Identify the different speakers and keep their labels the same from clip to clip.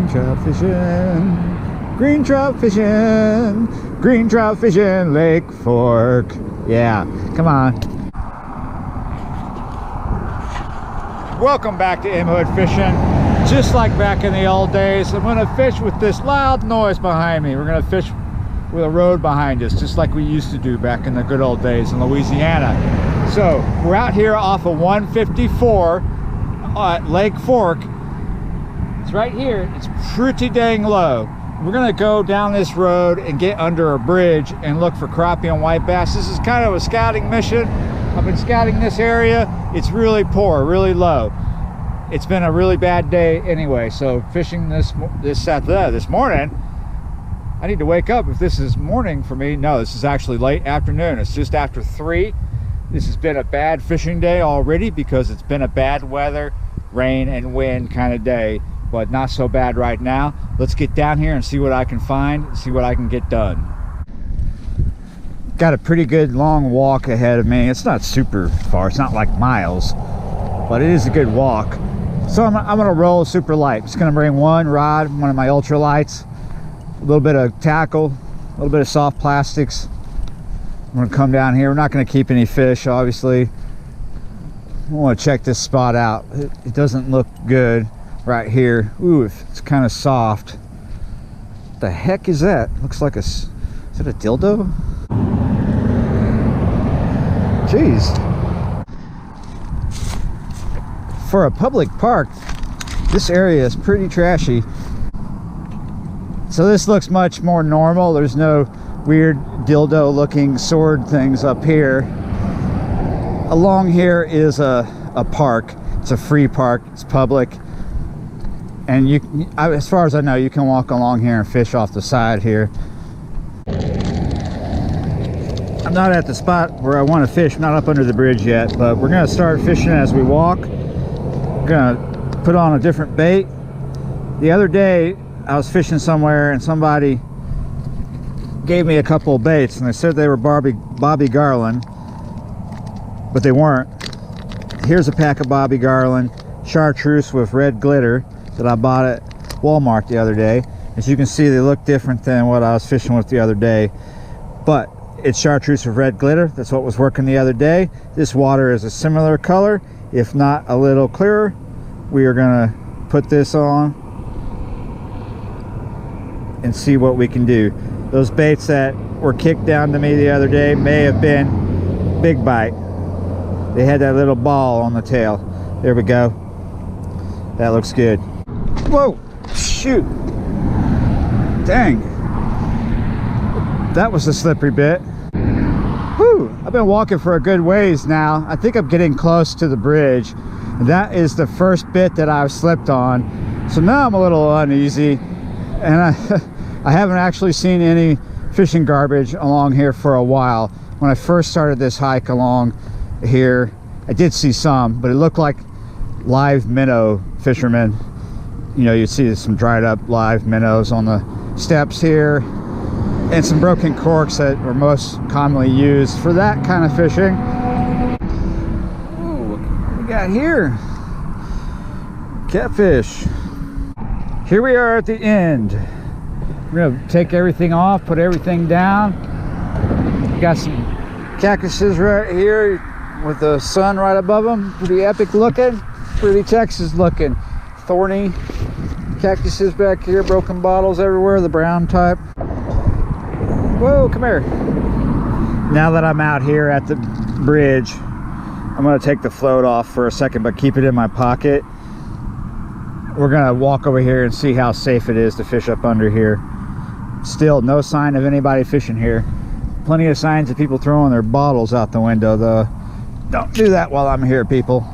Speaker 1: trout fishing, green trout fishing, green trout fishing, Lake Fork. Yeah, come on. Welcome back to Inwood Fishing. Just like back in the old days, I'm going to fish with this loud noise behind me. We're going to fish with a road behind us, just like we used to do back in the good old days in Louisiana. So we're out here off of 154 at Lake Fork. It's right here. It's pretty dang low. We're going to go down this road and get under a bridge and look for crappie and white bass. This is kind of a scouting mission. I've been scouting this area. It's really poor, really low. It's been a really bad day anyway, so fishing this morning, I need to wake up if this is morning for me. No, this is actually late afternoon. It's just after 3. This has been a bad fishing day already because it's been a bad weather, rain and wind kind of day, but not so bad right now. Let's get down here and see what I can find, see what I can get done. Got a pretty good long walk ahead of me. It's not super far, it's not like miles, but it is a good walk. So I'm gonna roll super light. Just gonna bring one rod, one of my ultralights, a little bit of tackle, a little bit of soft plastics. I'm gonna come down here. We're not gonna keep any fish, obviously. I wanna check this spot out. It doesn't look good right here. Ooh, it's kind of soft. What the heck is that? Looks like is it a dildo? Jeez. For a public park, this area is pretty trashy. So this looks much more normal. There's no weird dildo looking sword things up here. Along here is a park. It's a free park. It's public. And as far as I know, you can walk along here and fish off the side here. I'm not at the spot where I want to fish. I'm not up under the bridge yet, but we're going to start fishing as we walk. We're going to put on a different bait. The other day, I was fishing somewhere and somebody gave me a couple of baits and they said they were Bobby Garland, but they weren't. Here's a pack of Bobby Garland chartreuse with red glitter that I bought at Walmart the other day. As you can see, they look different than what I was fishing with the other day, but it's chartreuse with red glitter. That's what was working the other day. This water is a similar color, if not a little clearer. We are gonna put this on and see what we can do. Those baits that were kicked down to me the other day may have been big bite. They had that little ball on the tail. There we go. That looks good. Whoa, shoot. Dang. That was a slippery bit. Whew, I've been walking for a good ways now. I think I'm getting close to the bridge. That is the first bit that I've slipped on. So now I'm a little uneasy. And I haven't actually seen any fishing garbage along here for a while. When I first started this hike along here, I did see some, but it looked like live minnow fishermen. You know, you see some dried up live minnows on the steps here, and some broken corks that are most commonly used for that kind of fishing. Ooh, what we got here? Catfish. Here we are at the end. We're gonna take everything off, put everything down. Got some cactuses right here with the sun right above them. Pretty epic looking, pretty Texas looking. Thorny cactuses back here, broken bottles everywhere, the brown type. Whoa, come here. Now that I'm out here at the bridge, I'm gonna take the float off for a second, but keep it in my pocket. We're gonna walk over here and see how safe it is to fish up under here. Still no sign of anybody fishing here. Plenty of signs of people throwing their bottles out the window though. Don't do that while I'm here, people.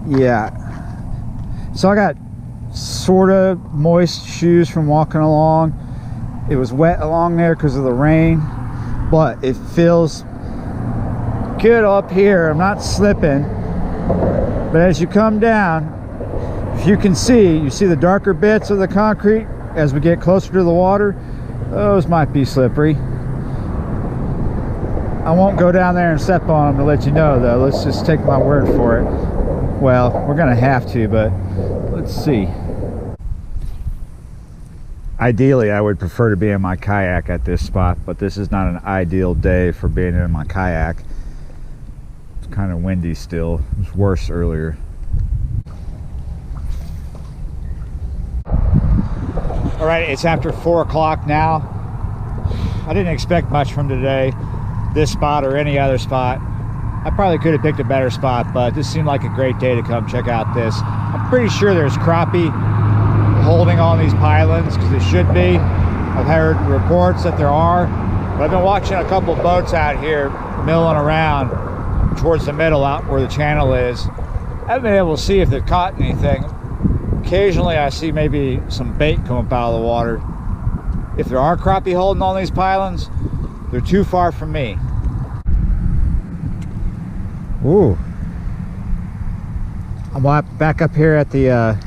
Speaker 1: Yeah. So I got sort of moist shoes from walking along. It was wet along there because of the rain, but it feels good up here. I'm not slipping, but as you come down, if you can see, you see the darker bits of the concrete as we get closer to the water. Those might be slippery. I won't go down there and step on them to let you know though. Let's just take my word for it. Well, we're gonna have to, but let's see. Ideally, I would prefer to be in my kayak at this spot, but this is not an ideal day for being in my kayak. It's kind of windy still. It was worse earlier. All right, it's after 4 o'clock now. I didn't expect much from today, this spot or any other spot. I probably could have picked a better spot, but this seemed like a great day to come check out this. I'm pretty sure there's crappie holding on these pylons, because it should be. I've heard reports that there are, but I've been watching a couple boats out here milling around towards the middle, out where the channel is. I haven't been able to see if they've caught anything. Occasionally I see maybe some bait come up out of the water. If there are crappie holding on these pylons, they're too far from me. Ooh. I'm back up here at the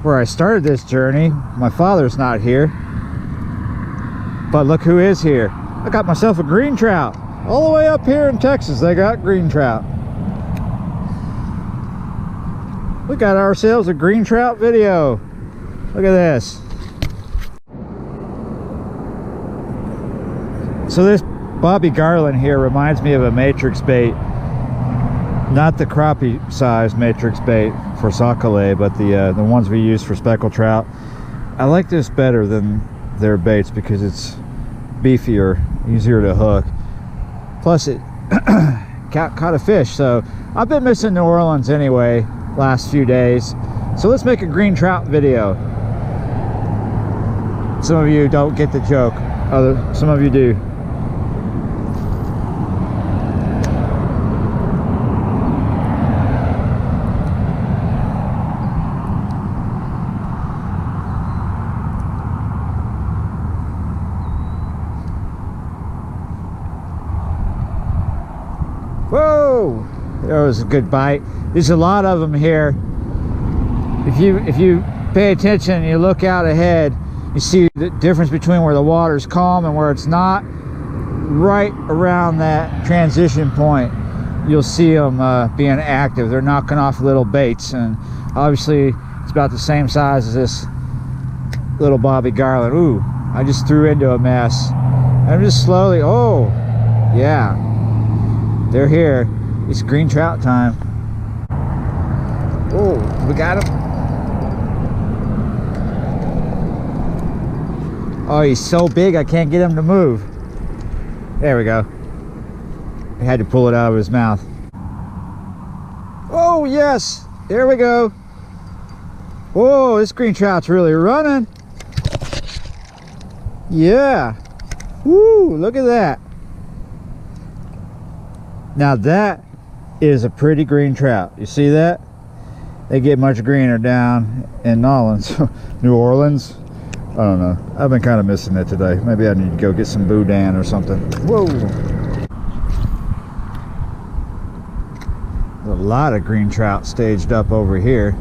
Speaker 1: where I started this journey. My father's not here, but look who is here. I got myself a green trout. All the way up here in Texas, they got green trout. We got ourselves a green trout video. Look at this. So this Bobby Garland here reminds me of a matrix bait. Not the crappie size matrix bait for sac-a-lait, but the ones we use for speckled trout. I like this better than their baits because it's beefier, easier to hook. Plus it caught a fish. So I've been missing New Orleans anyway last few days. So let's make a green trout video. Some of you don't get the joke. Some of you do. Whoa, there was a good bite. There's a lot of them here. If you pay attention and you look out ahead, you see the difference between where the water's calm and where it's not. Right around that transition point, you'll see them being active. They're knocking off little baits, and obviously it's about the same size as this little Bobby Garland. Ooh, I just threw into a mess. I'm just slowly, oh yeah, they're here. It's green trout time. Oh, we got him. Oh, he's so big I can't get him to move. There we go. I had to pull it out of his mouth. Oh yes, there we go. Whoa, this green trout's really running. Yeah. Woo, look at that. Now that is a pretty green trout. You see that? They get much greener down in New Orleans. I don't know. I've been kind of missing it today. Maybe I need to go get some boudin or something. Whoa. A lot of green trout staged up over here.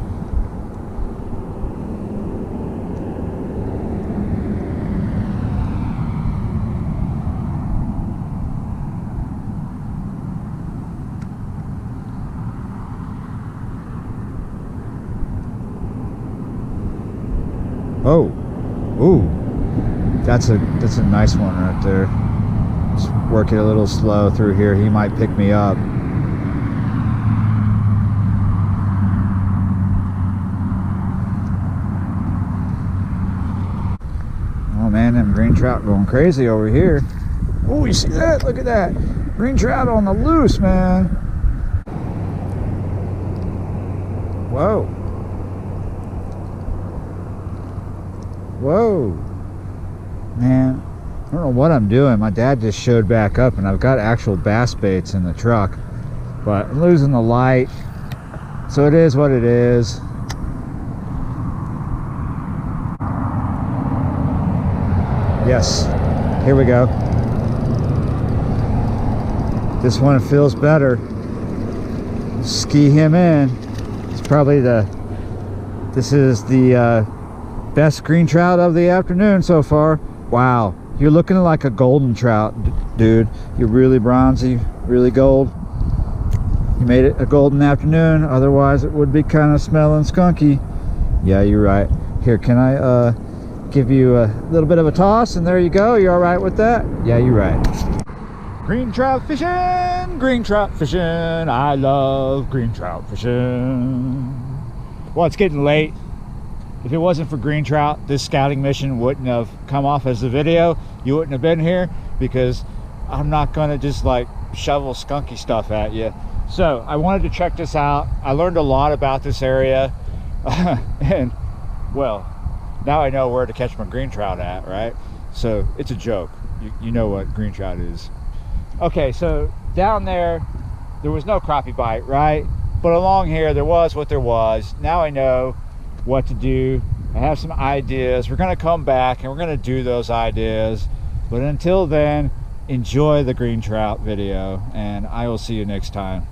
Speaker 1: Oh, ooh, that's a nice one right there. Just work it a little slow through here. He might pick me up. Oh man, them green trout going crazy over here. Oh, you see that? Look at that. Green trout on the loose, man. Whoa. Whoa, man, I don't know what I'm doing. My dad just showed back up and I've got actual bass baits in the truck, but I'm losing the light, so it is what it is. Yes, here we go. This one feels better. Ski him in. It's probably this is the best green trout of the afternoon so far. Wow, you're looking like a golden trout, dude. You're really bronzy, really gold. You made it a golden afternoon, otherwise it would be kind of smelling skunky. Yeah, you're right. Here, can I give you a little bit of a toss, and there you go. You all right with that? Yeah, you're right. Green trout fishing, green trout fishing. I love green trout fishing. Well, it's getting late. If it wasn't for green trout, this scouting mission wouldn't have come off as a video. You wouldn't have been here, because I'm not gonna just like shovel skunky stuff at you. So I wanted to check this out. I learned a lot about this area. And well, now I know where to catch my green trout at, right? So it's a joke. You know what green trout is. Okay, so down there was no crappie bite, right? But along here there was what there was. Now I know what to do. I have some ideas. We're gonna come back and we're gonna do those ideas. But until then, enjoy the green trout video, and I will see you next time.